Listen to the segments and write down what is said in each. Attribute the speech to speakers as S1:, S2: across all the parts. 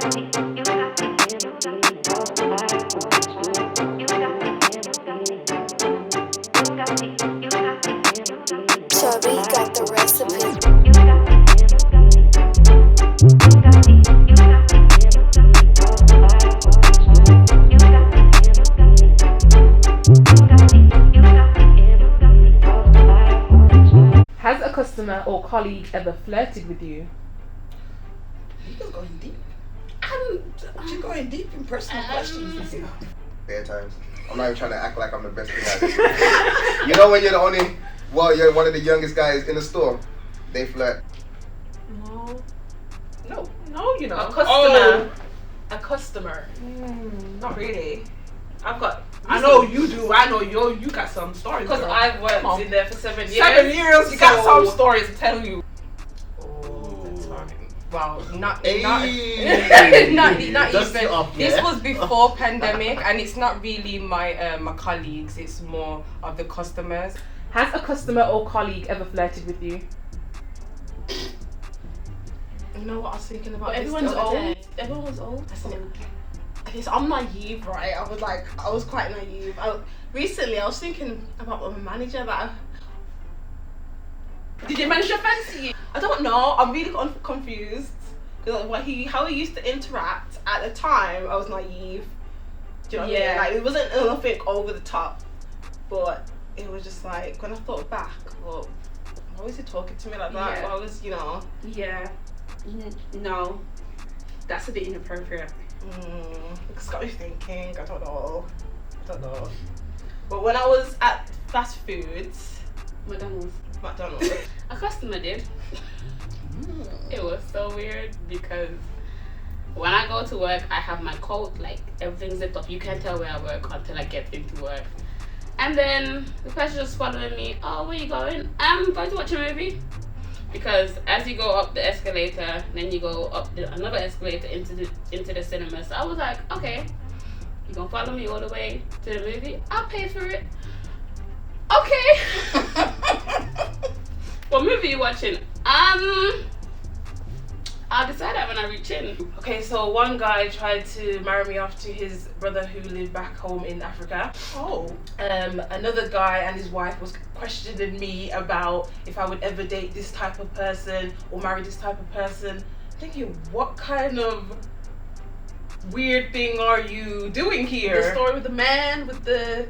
S1: Chubby got the recipe.
S2: Has a customer or colleague ever flirted with you?
S3: You're going deep. You're going deep in personal questions.
S4: Bare times. I'm not even trying to act like I'm the best thing at it. You know when you're the only, well, you're one of the youngest guys in the store, they flirt.
S2: No, you know.
S5: A customer. A customer.
S2: Not really.
S5: I know you do. I know you got some stories.
S2: Because
S5: girl.
S2: I've worked in there for 7 years.
S5: 7 years. You got some stories to tell you.
S6: Well, not
S4: Hey.
S6: not
S4: Dust
S6: even.
S4: it up,
S6: This
S4: yeah.
S6: was before pandemic, and it's not really my my colleagues. It's more of the customers.
S2: Has a customer or colleague ever flirted with you?
S5: You know what I was thinking about?
S7: But
S5: this
S7: everyone's
S5: the other
S7: old.
S5: day?
S7: Everyone's old.
S5: I guess I'm naive, right? I was quite naive. Recently, I was thinking about my manager Did your manager fancy you? I don't know. I'm really confused. Because how he used to interact at the time, I was naive. Do you know what I mean? Like, it wasn't nothing over the top. But it was just like, when I thought back, well, why was he talking to me like that?
S7: Yeah.
S5: Why was, you know?
S7: Yeah. No. That's a bit inappropriate.
S5: It's got me thinking. I don't know. But when I was at fast foods,
S7: McDonald's. A customer did. It was so weird because when I go to work, I have my coat, like everything's zipped up. You can't tell where I work until I get into work. And then the person just following me. Oh, where you going? I'm going to watch a movie. Because as you go up the escalator, then you go up another escalator into the cinema. So I was like, okay, you gonna follow me all the way to the movie? I'll pay for it. Okay. What movie are you watching? I'll decide that when I reach in.
S2: Okay, so one guy tried to marry me off to his brother who lived back home in Africa.
S5: oh,
S2: Another guy and his wife was questioning me about if I would ever date this type of person or marry this type of person. Thinking, what kind of weird thing are you doing here?
S5: the story with the man with the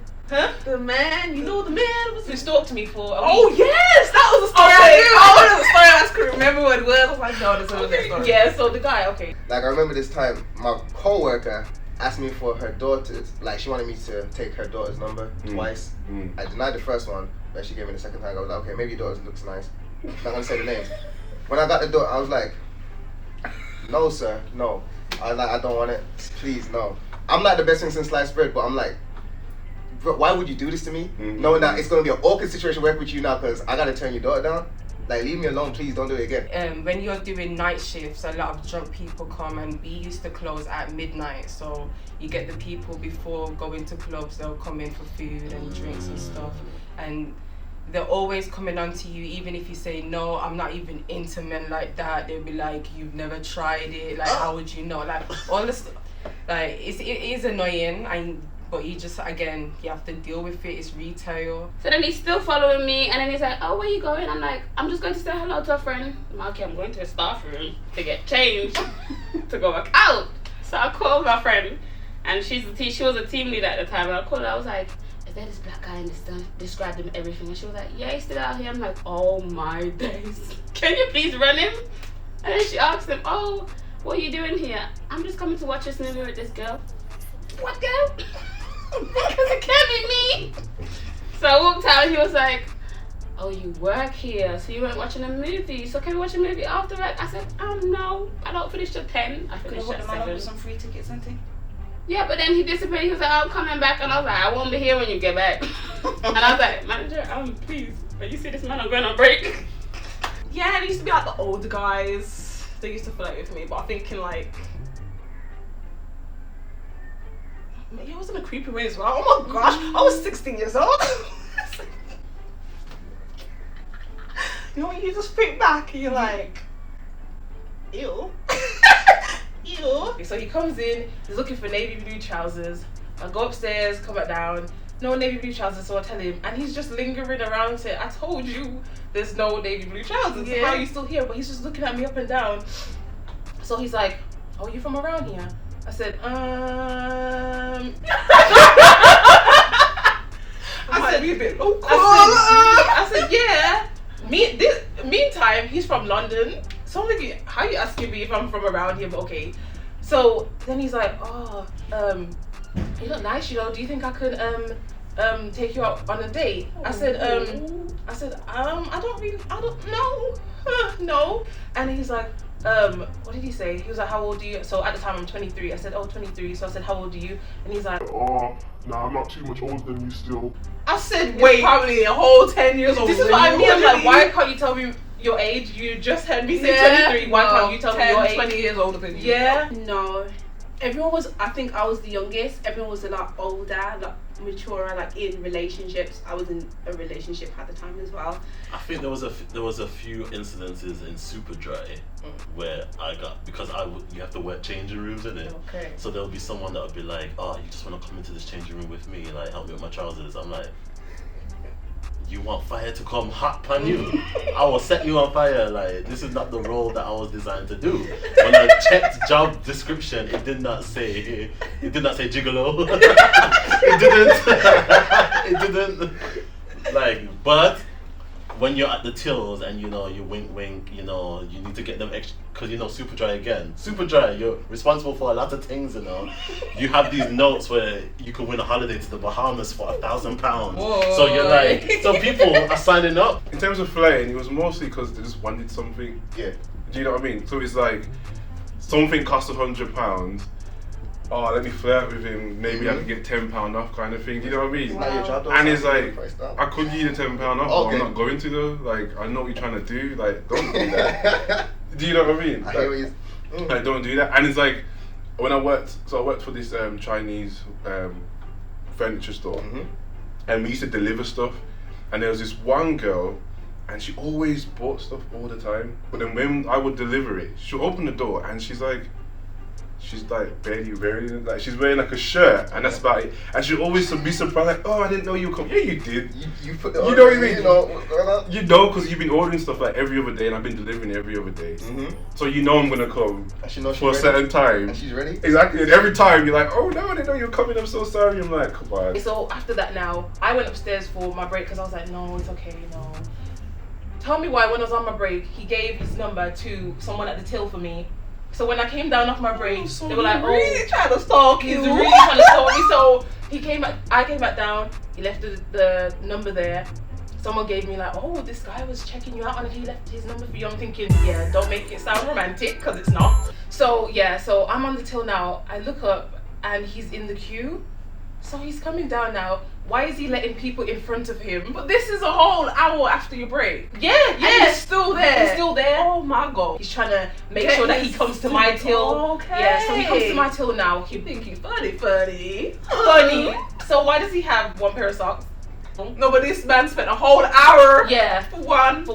S5: the man. You know the man was.
S2: Who stalked me for a
S5: Oh
S2: week.
S5: yes, that was the story. I knew the story. I just couldn't remember what it was. I was like, no, that's not that story.
S2: Yeah, so the guy, okay.
S4: Like I remember this time, my co-worker asked me for her daughter's, like she wanted me to take her daughter's number twice. I denied the first one, but she gave me the second time. I was like, okay, maybe your daughter looks nice. Not gonna say the names. When I got the daughter, I was like, no sir, no. I was like, I don't want it. Please, no. I'm not the best thing since sliced bread, but I'm like, bro, why would you do this to me? Knowing that it's gonna be an awkward situation work with you now because I gotta turn your daughter down. Like, leave me alone, please. Don't do it again.
S6: When you're doing night shifts, a lot of drunk people come, and we used to close at midnight. So you get the people before going to clubs, they'll come in for food and drinks and stuff. And they're always coming on to you, even if you say, no, I'm not even into men like that. They'll be like, you've never tried it. Like, how would you know? Like, all this, like, it is annoying. But you just, again, you have to deal with it. It's retail.
S7: So then he's still following me, and then he's like, oh, where you going? I'm like, I'm just going to say hello to a friend. I'm like, okay, I'm going to the staff room to get changed to go back out. So I called my friend, and she was a team leader at the time, and I called her. I was like, is there this black guy in this stuff? Described him everything. And she was like, yeah, he's still out here. I'm like, oh my days. Can you please run him? And then she asked him, oh, what are you doing here? I'm just coming to watch this movie with this girl. What girl? Because it can't be me. So I walked out and he was like, oh, you work here, so you weren't watching a movie. So can we watch a movie after work? I said, no, I don't finish till 10. I finish at 7.
S3: Some free tickets, something.
S7: Yeah, but then he disappeared. He was like, I'm coming back. And I was like, I won't be here when you get back. And I was like, manager, please, but you see this man, I'm going on break.
S5: Yeah, they used to be like the older guys. They used to flirt with me, but I'm thinking like, it was in a creepy way as well. Oh my gosh, I was 16 years old. You know when you just think back and you're like, ew. Ew.
S2: Okay, so he comes in, he's looking for navy blue trousers. I go upstairs, come back down, no navy blue trousers, so I tell him, and he's just lingering around saying, I told you there's no navy blue trousers,
S5: Yeah.
S2: how are you still here? But he's just looking at me up and down. So he's like, oh, you from around here? I said, I said,
S5: be a bit local.
S2: I said, yeah. Meantime, he's from London. So I'm like, how you asking me if I'm from around here? But okay. So then he's like, oh, you look nice, you know. Do you think I could take you out on a date? I said, I don't know. No. And he's like, what did he say? He was like, how old are you? So at the time I'm 23. I said, oh, 23. So I said, how old are you? And he's like,
S8: oh, nah, I'm not too much older than you still.
S2: I said,
S5: Wait,
S2: wait,
S5: probably a whole 10 years old.
S2: this is what I mean. I'm like, why can't you tell me your age? You just heard me say 23. Why can't you tell me your age?
S5: 20 years older than you.
S2: Yeah.
S9: No. Everyone was, I think I was the youngest. Everyone was a lot older, like maturer, like in relationships. I was in a relationship at the time as well.
S10: I think there was a few incidences in Superdry where I got, because you have to wear changing rooms in it.
S2: Okay.
S10: So there'll be someone that would be like, oh, you just want to come into this changing room with me, like help me with my trousers. I'm like, you want fire to come hot on you? I will set you on fire. Like, this is not the role that I was designed to do. When I checked job description, it did not say gigolo. It didn't. Like, but when you're at the tills and you know you wink, you know you need to get them extra, because you know Superdry, you're responsible for a lot of things. You know, you have these notes where you can win a holiday to the Bahamas for £1,000. So you're like, so people are signing up.
S8: In terms of flirting, it was mostly because they just wanted something.
S4: Yeah.
S8: Do you know what I mean? So it's like, something costs £100. Oh, let me flirt with him. Maybe I can get £10 off, kind of thing. Do you know what I mean?
S4: It's not your job, though,
S8: And
S4: so
S8: it's like,
S4: price down.
S8: I could give you the £10 off, but
S4: Okay.
S8: I'm not going to though. Like, I know what you're trying to do. Like, don't do that. Do you know what I mean?
S4: I hear what you.
S8: Like, don't do that. And it's like, when I worked for this Chinese furniture store, and we used to deliver stuff, and there was this one girl, and she always bought stuff all the time. But then when I would deliver it, she'll open the door, and she's like barely wearing it. Like, she's wearing like a shirt, and that's about it. And she'll always be surprised, like, oh, I didn't know you would come. Yeah, you did.
S4: You put
S8: You know what I mean?
S4: You know what's going on?
S8: You know, because you've been ordering stuff like every other day, and I've been delivering every other day. So you know I'm gonna come
S4: And she knows
S8: for a
S4: she's
S8: certain
S4: ready.
S8: time.
S4: And she's ready.
S8: Exactly, and every time you're like, oh no, I didn't know you were coming, I'm so sorry. I'm like, come on.
S2: So after that now, I went upstairs for my break because I was like, no, it's okay, no. Tell me why when I was on my break, he gave his number to someone at the till for me. So when I came down off my break, they were like,
S5: really trying to stalk
S2: he's
S5: you.
S2: really trying to stalk me. So I came back down, he left the number there. Someone gave me like, oh, this guy was checking you out and he left his number for you. I'm thinking, yeah, don't make it sound romantic, because it's not. So yeah, so I'm on the till now. I look up and he's in the queue. So he's coming down now. Why is he letting people in front of him? But this is a whole hour after your break. Yeah. And he's still there. He's still there.
S5: Oh my god.
S2: He's trying to make sure that he comes to my till.
S5: Okay.
S2: Yeah, so he comes to my till now.
S5: You think he's funny.
S2: Funny. So why does he have one pair of socks?
S5: No, but this man spent a whole hour
S2: Yeah.
S5: for one.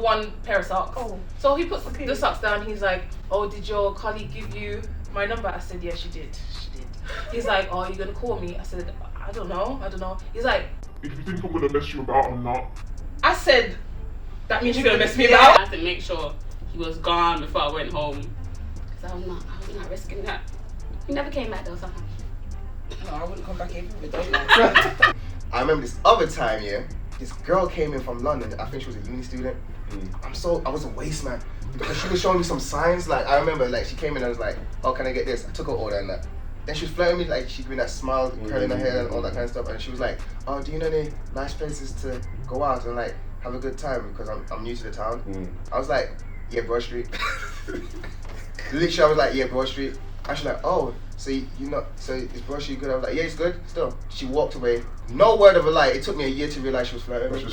S2: Pair of socks.
S5: Oh.
S2: So he puts the socks down. He's like, oh, did your colleague give you my number? I said, yeah, she did. He's like, oh, are you gonna call me? I said, I don't know. He's like,
S8: If you think I'm gonna mess you about, I'm not.
S2: I said, that means you're gonna mess me
S7: I
S2: about?
S7: had to make sure he was gone before I went home. Because I was not risking that. He never came back though, somehow.
S3: No, I wouldn't come back in with it.
S4: I remember this other time, yeah. This girl came in from London. I think she was a uni student. I was a waste man because she was showing me some signs. Like I remember, like she came in and I was like, "Oh, can I get this?" I took her order and that. Then she was flirting me, like she'd doing that smile, curling her hair and all that kind of stuff. And she was like, "Oh, do you know any nice places to go out and like have a good time?" Because I'm new to the town. I was like, "Yeah, Broad Street." Literally, I was like, "Yeah, Broad Street." And she's like, "Oh, so you know, so is Broad Street good?" I was like, "Yeah, it's good." Still, she walked away. No word of a lie. It took me a year to realize she was flirting.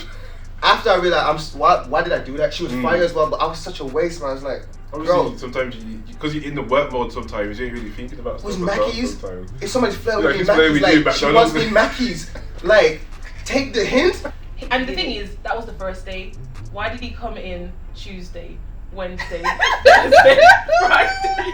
S4: After I realized, why did I do that? She was fire as well, but I was such a waste, man. I was like,
S8: Obviously,
S4: bro,
S8: sometimes because you're in the work mode, sometimes you ain't really thinking about stuff.
S4: was
S8: like that
S4: Mackey's?
S8: sometimes.
S4: If somebody's flirting
S8: Like,
S4: with
S8: it's flirting
S4: me,
S8: with you,
S4: Mackey's, like, she
S8: McDonald's.
S4: wants me Mackey's. Like, take the hint.
S2: And the thing is, that was the first day. Why did he come in Tuesday, Wednesday, Thursday, Friday?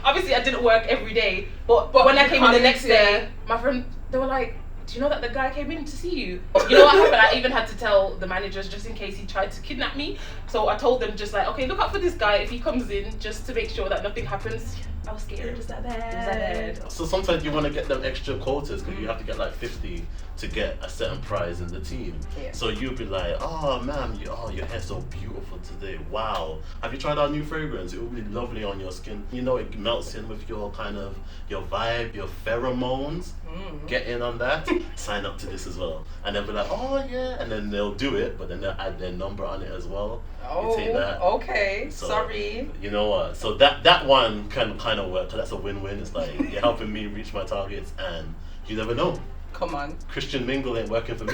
S2: Obviously, I didn't work every day. But when I came in the next day, my friend, they were like, do you know that the guy came in to see you? You know what happened? I even had to tell the managers just in case he tried to kidnap me. So I told them just like, okay, look out for this guy if he comes in, just to make sure that nothing happens. I was scared. It was that bad.
S10: So sometimes you want to get them extra quotas because you have to get like 50 to get a certain prize in the team.
S5: Yeah.
S10: So you'll be like, oh man, your hair's so beautiful today. Wow. Have you tried our new fragrance? It will be lovely on your skin. You know, it melts in with your kind of, your vibe, your pheromones. Get in on that. Sign up to this as well. And they'll be like, oh yeah. And then they'll do it, but then they'll add their number on it as well.
S5: Oh,
S10: you take that.
S5: okay.
S10: So,
S5: Sorry.
S10: You know what? So that one can kind of work because that's a win-win. It's like you're helping me reach my targets, and you never know.
S5: Come on.
S10: Christian mingle ain't working for me,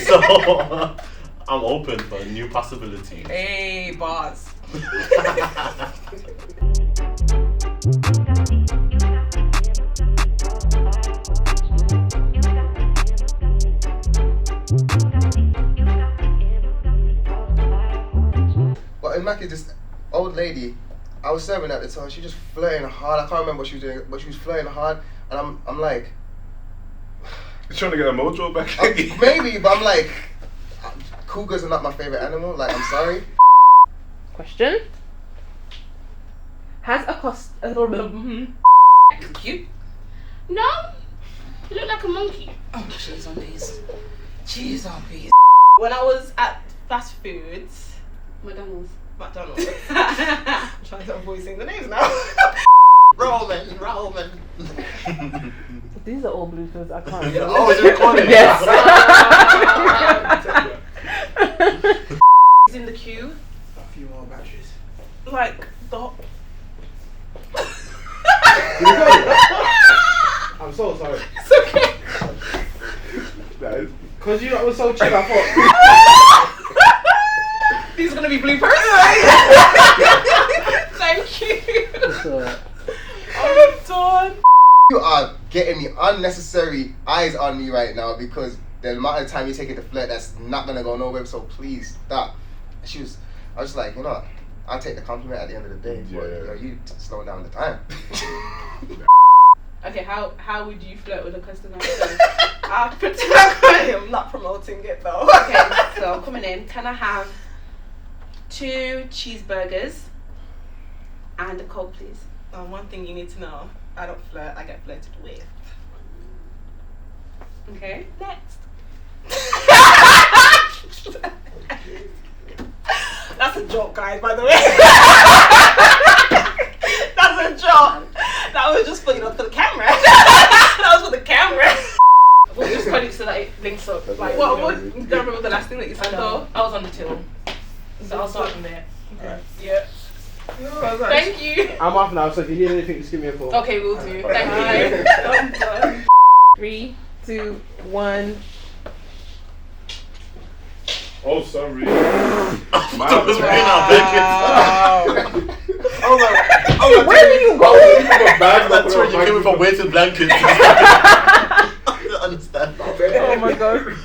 S10: so I'm open for new possibilities.
S5: Hey, boss.
S4: But in Mackie, this old lady, I was serving at the time, she was just flirting hard. I can't remember what she was doing, but she was flirting hard, and I'm like,
S8: You're trying to get a mojo back.
S4: maybe, but I'm like, cougars are not my favorite animal. Like, I'm sorry.
S2: Question. Has a cost cute?
S7: No, you look like a monkey.
S3: Oh, cheese on these. Cheese on these.
S5: When I was at fast foods,
S7: McDonald's.
S5: I'm trying to avoid saying the names now.
S10: Roman.
S2: These are all bloopers. I can't.
S10: Oh, it's recording.
S2: Yes. He's in the queue.
S3: A few more batteries.
S2: Like the.
S3: I'm so sorry.
S2: It's okay.
S3: Because you lot was so chill, I thought.
S2: These are gonna be bloopers. Thank you. I'm done.
S4: You are getting me unnecessary eyes on me right now because the amount of time you take it to flirt, that's not gonna go nowhere. So please stop. I was just like, you know what? I'll take the compliment at the end of the day. But you know, you slow down the time.
S2: Okay, how would you flirt with a customer?
S5: I'm not promoting it though.
S2: Okay, so coming in, can I have 2 cheeseburgers and a Coke, please?
S5: One thing you need to know, I don't flirt, I get flirted with.
S2: Okay, next.
S5: That's a joke, guys, by the way. That's a joke. That was just for, for the camera. That was for the camera.
S2: We'll just put it so that it links up. Like,
S5: What do you remember the last thing that you said though?
S2: I was on the till. So I'll start from there.
S3: Alright.
S5: Yeah.
S2: Thank you.
S3: I'm off now, so if you need anything, just give me a call.
S2: Okay, we'll do. Thank you. I'm done. 3, 2, 1.
S8: Oh, sorry.
S10: Wow.
S2: Where are you going?
S10: That's where you came with a weighted blanket. I don't understand.
S2: Oh my god.